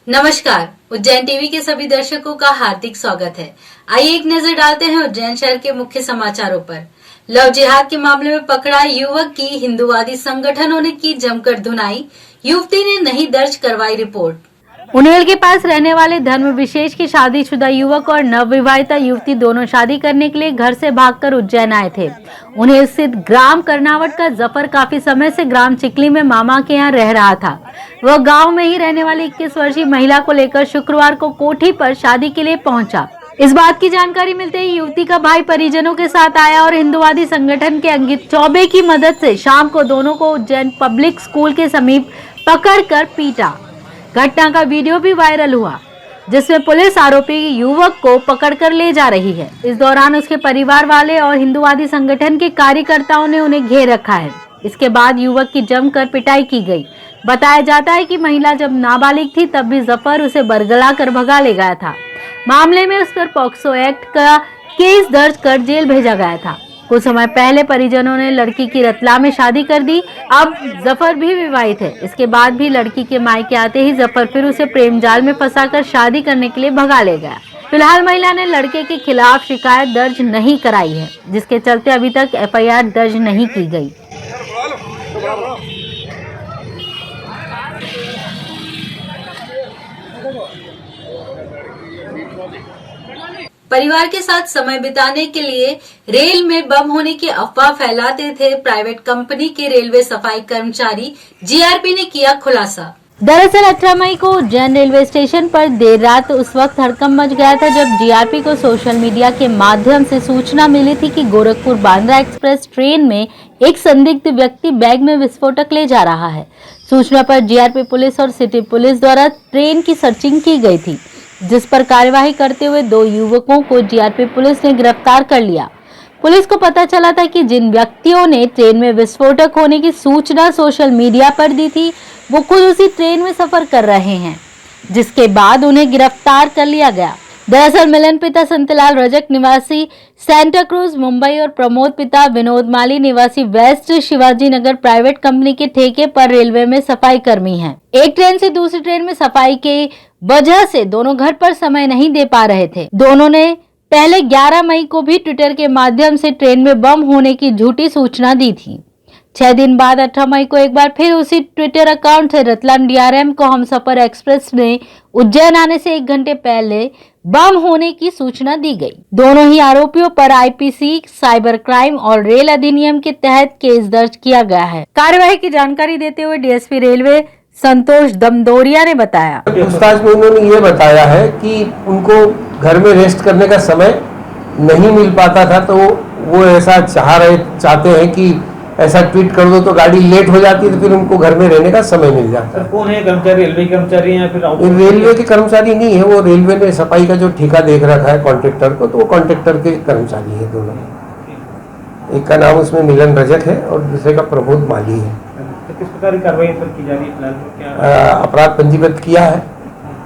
नमस्कार, उज्जैन टीवी के सभी दर्शकों का हार्दिक स्वागत है। आइए एक नजर डालते हैं उज्जैन शहर के मुख्य समाचारों पर। लव जिहाद के मामले में पकड़ा युवक की हिंदूवादी संगठनों ने की जमकर धुनाई, युवती ने नहीं दर्ज करवाई रिपोर्ट। उन्हेल के पास रहने वाले धर्म विशेष के शादीशुदा युवक और नवविवाहिता युवती दोनों शादी करने के लिए घर से भागकर उज्जैन आए थे। उन्हेल स्थित ग्राम करनावट का जफर काफी समय से ग्राम चिकली में मामा के यहाँ रह रहा था। वह गांव में ही रहने वाली 21 वर्षीय महिला को लेकर शुक्रवार को कोठी पर शादी के लिए पहुंचा। इस बात की जानकारी मिलते ही युवती का भाई परिजनों के साथ आया और हिंदूवादी संगठन के अंकित चौबे की मदद से शाम को दोनों को उज्जैन पब्लिक स्कूल के समीप पकड़कर पीटा। घटना का वीडियो भी वायरल हुआ, जिसमें पुलिस आरोपी युवक को पकड़कर ले जा रही है। इस दौरान उसके परिवार वाले और हिंदूवादी संगठन के कार्यकर्ताओं ने उन्हें घेर रखा है। इसके बाद युवक की जमकर पिटाई की गई। बताया जाता है कि महिला जब नाबालिग थी तब भी जफर उसे बरगला कर भगा ले गया था। मामले में उस पर पॉक्सो एक्ट का केस दर्ज कर जेल भेजा गया था। कुछ समय पहले परिजनों ने लड़की की रतलाम में शादी कर दी। अब जफर भी विवाहित है। इसके बाद भी लड़की के मायके आते ही जफर फिर उसे प्रेम जाल में फंसाकर शादी करने के लिए भगा ले गया। फिलहाल महिला ने लड़के के खिलाफ शिकायत दर्ज नहीं कराई है, जिसके चलते अभी तक एफआईआर दर्ज नहीं की गई। परिवार के साथ समय बिताने के लिए रेल में बम होने की अफवाह फैलाते थे प्राइवेट कंपनी के रेलवे सफाई कर्मचारी जीआरपी ने किया खुलासा। दरअसल 18 मई को उज्जैन रेलवे स्टेशन पर देर रात उस वक्त हड़कंप मच गया था जब जीआरपी को सोशल मीडिया के माध्यम से सूचना मिली थी कि गोरखपुर बांद्रा एक्सप्रेस ट्रेन में एक संदिग्ध व्यक्ति बैग में विस्फोटक ले जा रहा है। सूचना पर जीआरपी पुलिस और सिटी पुलिस द्वारा ट्रेन की सर्चिंग की गई थी, जिस पर कार्यवाही करते हुए 2 युवकों को जीआरपी पुलिस ने गिरफ्तार कर लिया। पुलिस को पता चला था कि जिन व्यक्तियों ने ट्रेन में विस्फोटक होने की सूचना सोशल मीडिया पर दी थी वो खुद उसी ट्रेन में सफर कर रहे हैं, जिसके बाद उन्हें गिरफ्तार कर लिया गया। दरअसल मिलन पिता संतलाल रजक निवासी सेंटा क्रूज मुंबई और प्रमोद पिता विनोद माली निवासी waste Shivaji Nagar private company के ठेके पर रेलवे में सफाई कर्मी हैं। एक ट्रेन से दूसरी ट्रेन में सफाई की वजह से दोनों घर पर समय नहीं दे पा रहे थे। दोनों ने पहले 11 मई को भी ट्विटर के माध्यम से ट्रेन में बम होने की झूठी सूचना दी थी। 6 दिन बाद 18 मई को एक बार फिर उसी ट्विटर अकाउंट से रतलाम डीआरएम को हमसफर एक्सप्रेस में उज्जैन आने से 1 घंटे पहले बम होने की सूचना दी गई। दोनों ही आरोपियों पर आईपीसी, साइबर क्राइम और रेल अधिनियम के तहत केस दर्ज किया गया है। कार्यवाही की जानकारी देते हुए डीएसपी रेलवे संतोष दमदोरिया ने बताया। पूछताछ में उन्होंने ये बताया है कि उनको घर में रेस्ट करने का समय नहीं मिल पाता था, तो वो ऐसा चाहते हैं कि ऐसा ट्वीट कर दो तो गाड़ी लेट हो जाती है, तो फिर उनको घर में रहने का समय मिल जाता है। कौन है कर्मचारी? रेलवे कर्मचारी या फिर रेलवे के कर्मचारी नहीं है, वो रेलवे ने सफाई का जो ठेका देख रखा है कॉन्ट्रैक्टर को, तो वो कॉन्ट्रैक्टर के कर्मचारी है दोनों। एक का नाम उसमें मिलन रजक है और दूसरे का प्रमोद माली है। तो किस प्रकार की कार्रवाई की जा रही है? अपराध पंजीबद्ध किया है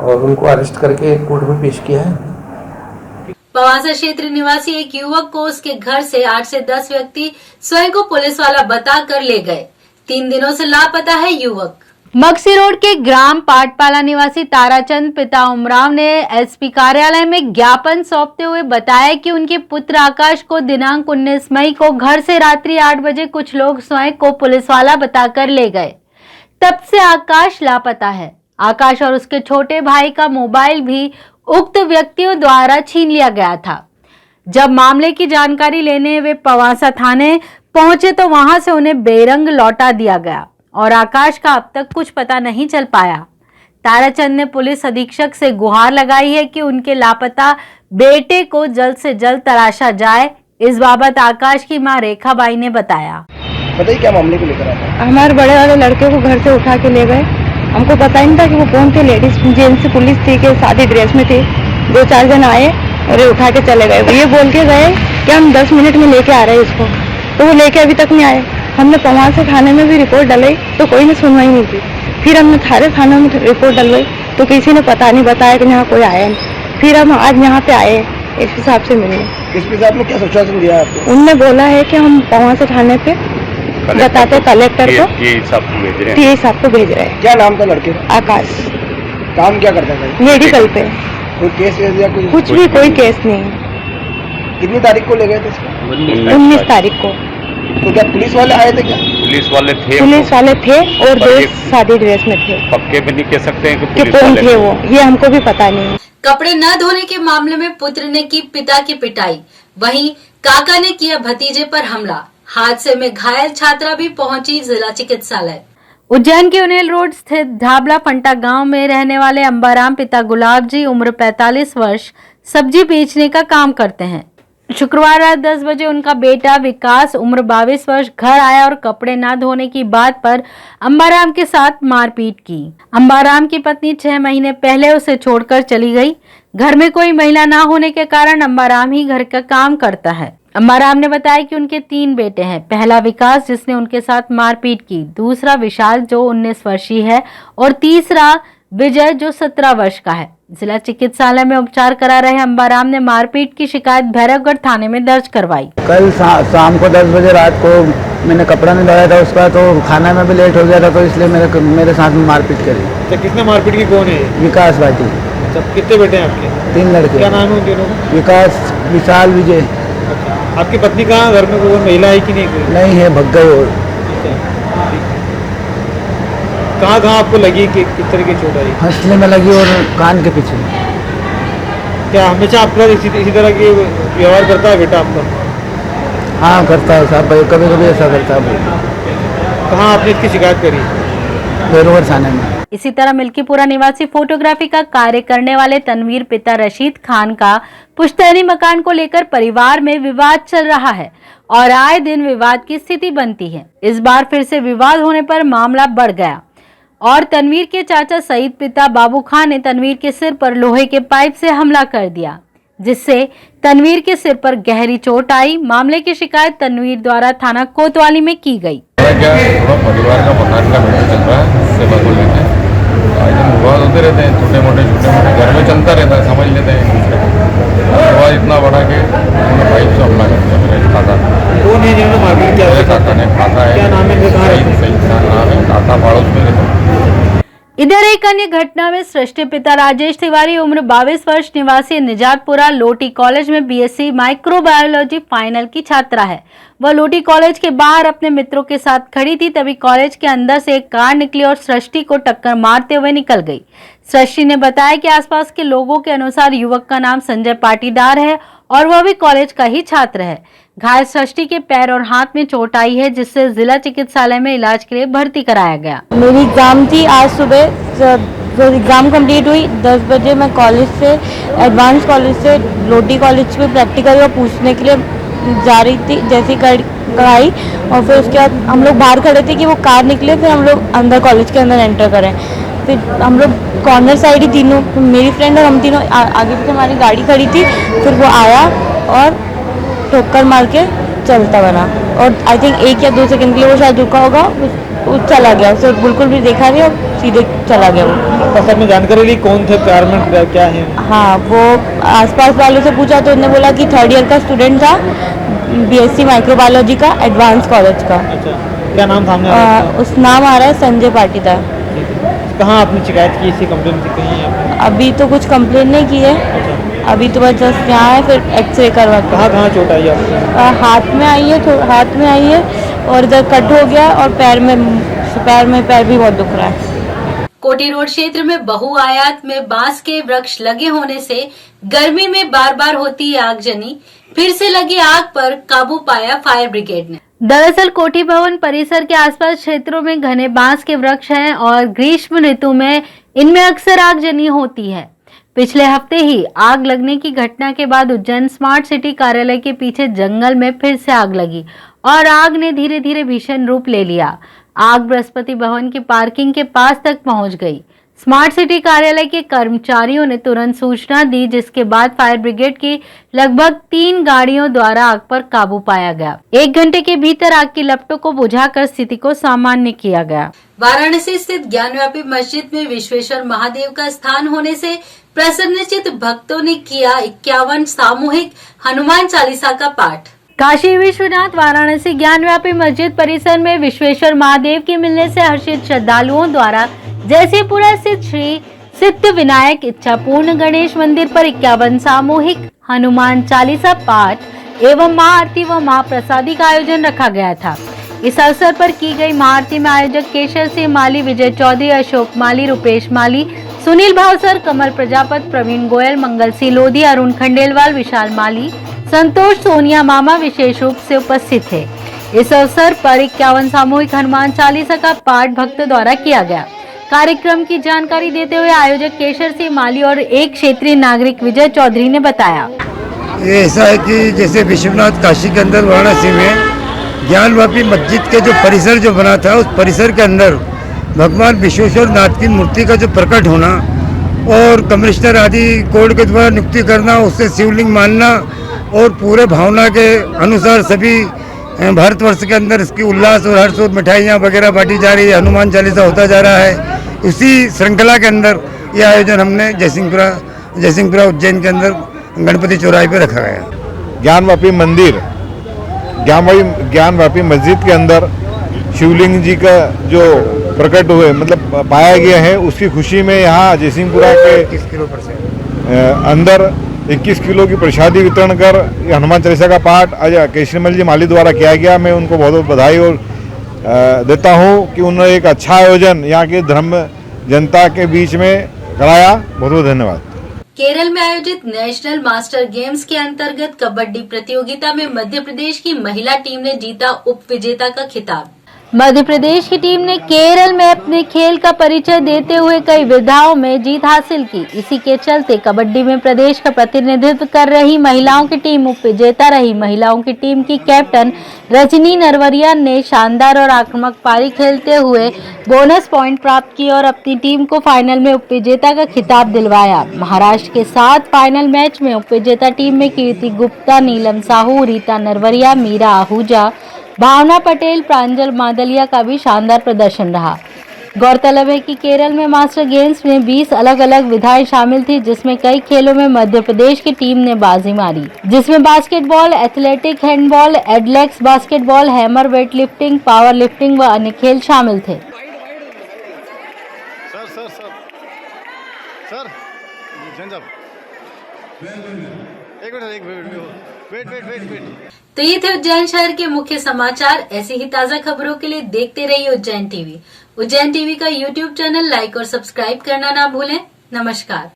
और उनको अरेस्ट करके कोर्ट में पेश किया है। पवासा क्षेत्र निवासी एक युवक को उसके घर से 8 से 10 व्यक्ति स्वयं को पुलिस वाला बताकर ले गए। 3 दिनों से लापता है युवक। मक्सी रोड के ग्राम पाटपाला निवासी ताराचंद पिता उमराव ने एसपी कार्यालय में ज्ञापन सौंपते हुए बताया कि उनके पुत्र आकाश को दिनांक 19 मई को घर से रात्रि 8 बजे कुछ लोग स्वयं को पुलिस वाला बताकर ले गए। तब से आकाश लापता है। आकाश और उसके छोटे भाई का मोबाइल भी उक्त व्यक्तियों द्वारा छीन लिया गया था। जब मामले की जानकारी लेने वे पवासा थाने पहुंचे तो वहां से उन्हें बेरंग लौटा दिया गया और आकाश का अब तक कुछ पता नहीं चल पाया। ताराचंद ने पुलिस अधीक्षक से गुहार लगाई है कि उनके लापता बेटे को जल्द से जल्द तलाशा जाए। इस बाबत आकाश की मां रेखा बाई ने बताया। बताइए क्या मामले को लेकर आया? हमारे बड़े वाले लड़के को घर से उठा के ले गए। हमको पता ही नहीं था कि वो कौन थे। लेडीज जेंट्स पुलिस थी के शादी ड्रेस में थे। 2-4 जन आए और उठा के चले गए। ये बोल के गए कि हम 10 मिनट में लेके आ रहे हैं इसको, तो वो लेके अभी तक नहीं आए। हमने पवासा थाने में भी रिपोर्ट डलाई तो कोई ने सुनवाई नहीं की। फिर हमने थारे थाने में रिपोर्ट डलवाई तो किसी ने पता नहीं बताया कि यहाँ कोई आया नहीं। फिर हम आज यहाँ पे आए इस हिसाब से मिलने। एसपी साहब ने क्या आश्वासन दिया आपको? उनने बोला है कि हम वहाँ से थाने पे बताते कलेक्टर को, ये साहब को भेज रहे हैं। टीए साहब को भेज रहे हैं। क्या नाम था लड़के का? आकाश, काम क्या करता था? मेडिकल पे। कोई केस या कोई? कुछ भी, कोई केस नहीं। कितनी तारीख को ले गए थे इसको? 19 तारीख को। तो क्या पुलिस वाले आए थे क्या? पुलिस वाले थे। पुलिस वाले थे और पर दो ये सादी ड्रेस में थे। पक्के पे नहीं कह सकते हैं कि कि पुलिस कौन वाले थे वो, ये हमको भी पता नहीं। कपड़े न धोने के मामले में पुत्र ने की पिता की पिटाई, वहीं काका ने किया भतीजे पर हमला। हादसे में घायल छात्रा भी पहुंची जिला चिकित्सालय। उज्जैन के उनेल रोड स्थित ढाबला फंटा गांव में रहने वाले अंबाराम पिता गुलाब जी उम्र 45 वर्ष सब्जी बेचने का काम करते हैं। शुक्रवार रात 10 बजे उनका बेटा विकास उम्र 22 वर्ष घर आया और कपड़े ना धोने की बात पर अंबाराम के साथ मारपीट की। अंबाराम की पत्नी 6 महीने पहले उसे छोड़कर चली गई। घर में कोई महिला ना होने के कारण अंबाराम ही घर का काम करता है। अंबाराम ने बताया कि उनके 3 बेटे हैं। पहला विकास जिसने उनके साथ मारपीट की, दूसरा विशाल जो 19 वर्षीय है और तीसरा विजय जो 17 वर्ष का है। जिला चिकित्सालय में उपचार करा रहे अंबाराम ने मारपीट की शिकायत भैरवगढ़ थाने में दर्ज करवाई। कल शाम को 10 बजे रात को मैंने कपड़ा नहीं धोया था उसका, तो खाना में भी लेट हो गया था, तो इसलिए मेरे साथ में मारपीट करी। अच्छा, किसने मारपीट की? कौन है? विकास भाटी। अच्छा, कितने बेटे हैं आपके? 3 लड़के। क्या नाम है उन तीनों का? विकास, विशाल, विजय। अच्छा, आपकी पत्नी कहाँ? घर में कोई महिला है कि नहीं? कोई नहीं है, भग गए वो। कहाँ कहाँ आपको लगी कि किस तरह की चोट आई? हंसने में लगी और कान के पीछे। क्या हमेशा आपका इसी तरह की व्यवहार करता है बेटा आपका? हाँ करता है साहब, कभी कभी ऐसा करता है। कहाँ आपने इसकी शिकायत करी? भैरवगढ़ थाने में। इसी तरह मिल्कीपुरा निवासी फोटोग्राफी का कार्य करने वाले तनवीर पिता रशीद खान का पुश्तैनी मकान को लेकर परिवार में विवाद चल रहा है और आए दिन विवाद की स्थिति बनती है। इस बार फिर से विवाद होने पर मामला बढ़ गया और तनवीर के चाचा सईद पिता बाबू खान ने तनवीर के सिर पर लोहे के पाइप से हमला कर दिया, जिससे तनवीर के सिर पर गहरी चोट आई। मामले की शिकायत तनवीर द्वारा थाना कोतवाली में की गई। क्या थोड़ा परिवार का मकान का मैटर चल रहा है, सेवा को लेकर आज दिन विवाद होते रहते हैं, छोटे मोटे घर में चलता रहता है, समझ लेते हैं एक दूसरे को। विवाद इतना बड़ा कि उन्होंने पाइप से हमला कर दिया मेरे खाता। कौन है जिन्होंने मारपीट किया? मेरे काका ने खाता है। क्या नाम है? सही नाम है, काका पड़ोस में रहता है। इधर एक अन्य घटना में सृष्टि पिता राजेश तिवारी उम्र 22 वर्ष निवासी निजातपुरा लोटी कॉलेज में बीएससी माइक्रोबायोलॉजी फाइनल की छात्रा है। वह लोटी कॉलेज के बाहर अपने मित्रों के साथ खड़ी थी, तभी कॉलेज के अंदर से एक कार निकली और सृष्टि को टक्कर मारते हुए निकल गई। सृष्टि ने बताया कि आसपास के लोगों के अनुसार युवक का नाम संजय पाटीदार है और वह भी कॉलेज का ही छात्र है। घायल सृष्टि के पैर और हाथ में चोट आई है, जिससे जिला चिकित्सालय में इलाज के लिए भर्ती कराया गया। मेरी एग्ज़ाम थी आज सुबह, जो एग्ज़ाम कंप्लीट हुई 10 बजे मैं कॉलेज से, एडवांस कॉलेज से लोटी कॉलेज में प्रैक्टिकल का पूछने के लिए जा रही थी। जैसे कराई और फिर उसके बाद हम लोग बाहर खड़े थे कि वो कार निकले, फिर हम लोग अंदर कॉलेज के अंदर एंटर करें। फिर हम लोग कॉर्नर साइड ही तीनों, मेरी फ्रेंड और हम तीनों आगे पीछे हमारी गाड़ी खड़ी थी। फिर वो आया और ठोकर मार के चलता बना और आई थिंक 1 या 2 सेकंड के लिए वो शायद रुका होगा, वो चला गया। उसे बिल्कुल भी देखा नहीं और सीधे चला गया वो। तो सर में जानकारी ली कौन थे, कार में क्या है? हाँ, वो आसपास वालों से पूछा तो उन्होंने बोला कि 3rd ईयर का स्टूडेंट था, बीएससी माइक्रोबायोलॉजी का, एडवांस कॉलेज का। अच्छा, क्या नाम सामने आ रहा है? उस नाम आ रहा है संजय पाटीदार। कहाँ आपने शिकायत की, इसकी कंप्लेन की कहीं आपने? अभी तो कुछ कंप्लेन नहीं की है, अभी तो बस जस्ट यहाँ है, फिर एक्सरे करवा। कहाँ कहाँ चोट आई आपको? हाथ में आई है, हाथ में आई है और इधर कट हो गया और पैर भी बहुत दुख रहा है। कोटी रोड क्षेत्र में बहुआयात में बांस के वृक्ष लगे होने से गर्मी में बार बार होती आगजनी। फिर से लगी आग पर काबू पाया फायर ब्रिगेड ने। दरअसल कोठी भवन परिसर के आसपास क्षेत्रों में घने बांस के वृक्ष हैं और ग्रीष्म ऋतु में इनमें अक्सर आगजनी होती है। पिछले हफ्ते ही आग लगने की घटना के बाद उज्जैन स्मार्ट सिटी कार्यालय के पीछे जंगल में फिर से आग लगी और आग ने धीरे धीरे भीषण रूप ले लिया। आग बृहस्पति भवन की पार्किंग के पास तक पहुंच गई। स्मार्ट सिटी कार्यालय के कर्मचारियों ने तुरंत सूचना दी, जिसके बाद फायर ब्रिगेड की लगभग 3 गाड़ियों द्वारा आग पर काबू पाया गया। 1 घंटे के भीतर आग की लपटों को बुझाकर स्थिति को सामान्य किया गया। वाराणसी स्थित ज्ञानव्यापी मस्जिद में विश्वेश्वर महादेव का स्थान होने से प्रसन्नचित्त भक्तों ने किया 51 सामूहिक हनुमान चालीसा का पाठ। काशी विश्वनाथ वाराणसी ज्ञानव्यापी मस्जिद परिसर में विश्वेश्वर महादेव के मिलने से हर्षित श्रद्धालुओं द्वारा जैसेपुरा स्थित श्री सिद्ध विनायक इच्छापूर्ण गणेश मंदिर पर 51 सामूहिक हनुमान चालीसा पाठ एवं महाआरती व महाप्रसादी का आयोजन रखा गया था। इस अवसर पर की गई महाआरती में आयोजक केशर सिंह माली, विजय चौधरी, अशोक माली, रुपेश माली, सुनील भावसर, कमल प्रजापत, प्रवीण गोयल, मंगल सिंह लोधी, अरुण खंडेलवाल, विशाल माली, संतोष सोनिया मामा विशेष रूप से उपस्थित थे। इस अवसर पर 51 सामूहिक हनुमान चालीसा का पाठ भक्त द्वारा किया गया। कार्यक्रम की जानकारी देते हुए आयोजक केशर सिंह माली और एक क्षेत्रीय नागरिक विजय चौधरी ने बताया, ये ऐसा है कि जैसे विश्वनाथ काशी के अंदर वाराणसी में ज्ञानव्यापी मस्जिद के जो परिसर जो बना था, उस परिसर के अंदर भगवान विश्वेश्वर नाथ की मूर्ति का जो प्रकट होना और कमिश्नर आदि कोर्ट के द्वारा नियुक्ति करना, उससे शिवलिंग मानना और पूरे भावना के अनुसार सभी भारतवर्ष के अंदर इसकी उल्लास और हर्ष और मिठाइयाँ वगैरह बांटी जा रही है। हनुमान चालीसा होता जा रहा है। उसी श्रृंखला के अंदर यह आयोजन हमने जयसिंहपुरा उज्जैन के अंदर गणपति चौराहे पे रखा गया। ज्ञानव्यापी मंदिर ज्ञानव्यापी मस्जिद के अंदर शिवलिंग जी का जो प्रकट हुए मतलब पाया गया है, उसकी खुशी में यहाँ जयसिंहपुरा के 21 किलो अंदर 21 किलो की प्रसादी वितरण कर हनुमान चालीसा का पाठ आज केशरमल जी माली द्वारा किया गया। मैं उनको बहुत बहुत बधाई और देता हूँ कि उन्होंने एक अच्छा आयोजन यहाँ के धर्म जनता के बीच में कराया। बहुत बहुत धन्यवाद। केरल में आयोजित नेशनल मास्टर गेम्स के अंतर्गत कबड्डी प्रतियोगिता में मध्य प्रदेश की महिला टीम ने जीता उप विजेता का खिताब। मध्य प्रदेश की टीम ने केरल में अपने खेल का परिचय देते हुए कई विधाओं में जीत हासिल की। इसी के चलते कबड्डी में प्रदेश का प्रतिनिधित्व कर रही महिलाओं की टीम उप विजेता रही। महिलाओं की टीम की कैप्टन रजनी नरवरिया ने शानदार और आक्रामक पारी खेलते हुए बोनस पॉइंट प्राप्त किए और अपनी टीम को फाइनल में उप विजेता का खिताब दिलवाया। महाराष्ट्र के साथ फाइनल मैच में उप विजेता टीम में कीर्ति गुप्ता, नीलम साहू, रीता नरवरिया, मीरा आहूजा, भावना पटेल, प्रांजल मादलिया का भी शानदार प्रदर्शन रहा। गौरतलब है कि केरल में मास्टर गेम्स में 20 अलग अलग विधाएं शामिल थी, जिसमें कई खेलों में मध्य प्रदेश की टीम ने बाजी मारी, जिसमें बास्केटबॉल, एथलेटिक, हैंडबॉल, एडलेक्स basketball, hammer, weight lifting, power lifting व अन्य खेल शामिल थे। तो ये थे उज्जैन शहर के मुख्य समाचार। ऐसी ही ताज़ा खबरों के लिए देखते रहिए उज्जैन टीवी। उज्जैन टीवी का यूट्यूब चैनल लाइक और सब्सक्राइब करना ना भूलें। नमस्कार।